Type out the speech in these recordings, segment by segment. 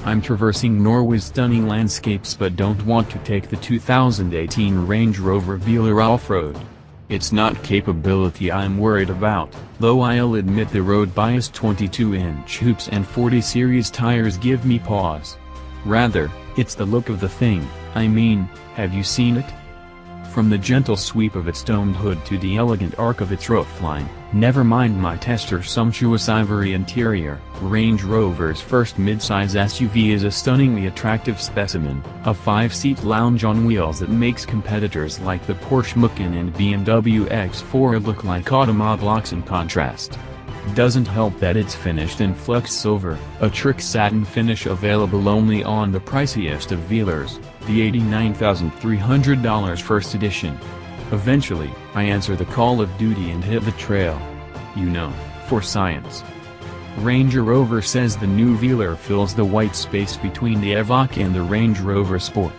I'm traversing Norway's stunning landscapes but don't want to take the 2018 Range Rover Velar off-road. It's not capability I'm worried about, though I'll admit the road-biased 22-inch hoops and 40 series tires give me pause. Rather, it's the look of the thing. I mean, have you seen it? From the gentle sweep of its domed hood to the elegant arc of its roofline, never mind my tester's sumptuous ivory interior, Range Rover's first midsize SUV is a stunningly attractive specimen, a 5-seat lounge on wheels that makes competitors like the Porsche Macan and BMW X4 look like Automoblox in contrast. Doesn't help that it's finished in Flux Silver, a trick satin finish available only on the priciest of Velars, the $89,300 first edition. Eventually, I answer the call of duty and hit the trail. You know, for science. Range Rover says the new Velar fills the white space between the Evoque and the Range Rover Sport.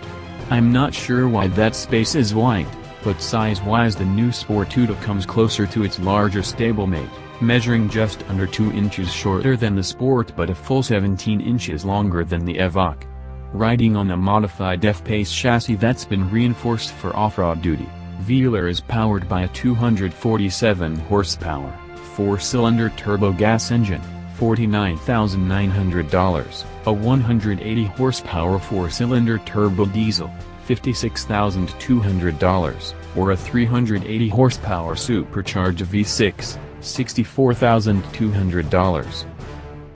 I'm not sure why that space is white, but size-wise the new Sportudo comes closer to its larger stablemate, measuring just under 2 inches shorter than the Sport but a full 17 inches longer than the Evoque. Riding on a modified F-Pace chassis that's been reinforced for off-road duty, Velar is powered by a 247 horsepower, 4-cylinder turbo gas engine, $49,900, a 180 horsepower 4-cylinder turbo diesel, $56,200, or a 380 horsepower supercharged V6, $64,200.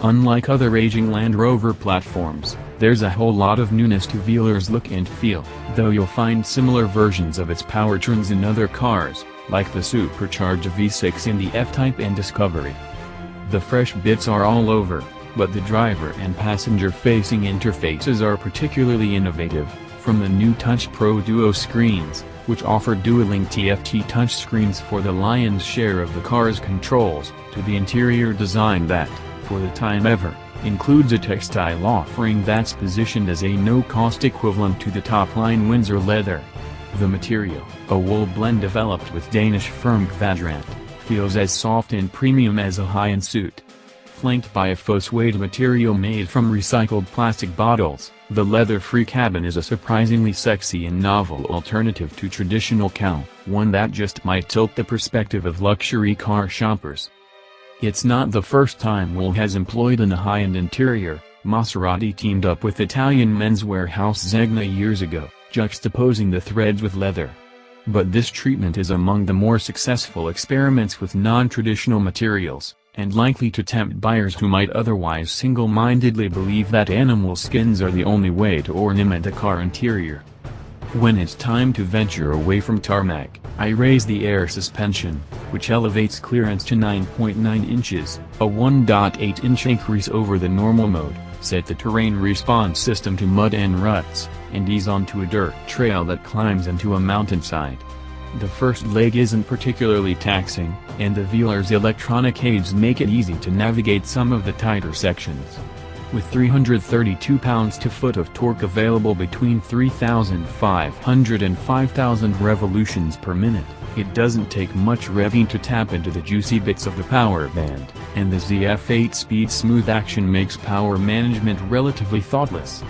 Unlike other aging Land Rover platforms, there's a whole lot of newness to Velar's look and feel, though you'll find similar versions of its powertrains in other cars, like the supercharged V6 in the F-Type and Discovery. The fresh bits are all over, but the driver and passenger-facing interfaces are particularly innovative, from the new Touch Pro Duo screens, which offer dual-link TFT touchscreens for the lion's share of the car's controls, to the interior design that, for the time ever, includes a textile offering that's positioned as a no-cost equivalent to the top-line Windsor leather. The material, a wool blend developed with Danish firm Kvadrant, feels as soft and premium as a high-end suit. Flanked by a faux suede material made from recycled plastic bottles, the leather-free cabin is a surprisingly sexy and novel alternative to traditional cowl, one that just might tilt the perspective of luxury car shoppers. It's not the first time wool has employed in a high-end interior. Maserati teamed up with Italian menswear house Zegna years ago, juxtaposing the threads with leather. But this treatment is among the more successful experiments with non-traditional materials, and likely to tempt buyers who might otherwise single-mindedly believe that animal skins are the only way to ornament a car interior. When it's time to venture away from tarmac, I raise the air suspension, which elevates clearance to 9.9 inches, a 1.8-inch increase over the normal mode, set the terrain response system to mud and ruts, and ease onto a dirt trail that climbs into a mountainside. The first leg isn't particularly taxing, and the Velar's electronic aids make it easy to navigate some of the tighter sections. With 332 pounds-to-foot of torque available between 3,500 and 5,000 revolutions per minute, it doesn't take much revving to tap into the juicy bits of the power band, and the ZF 8-speed smooth action makes power management relatively thoughtless.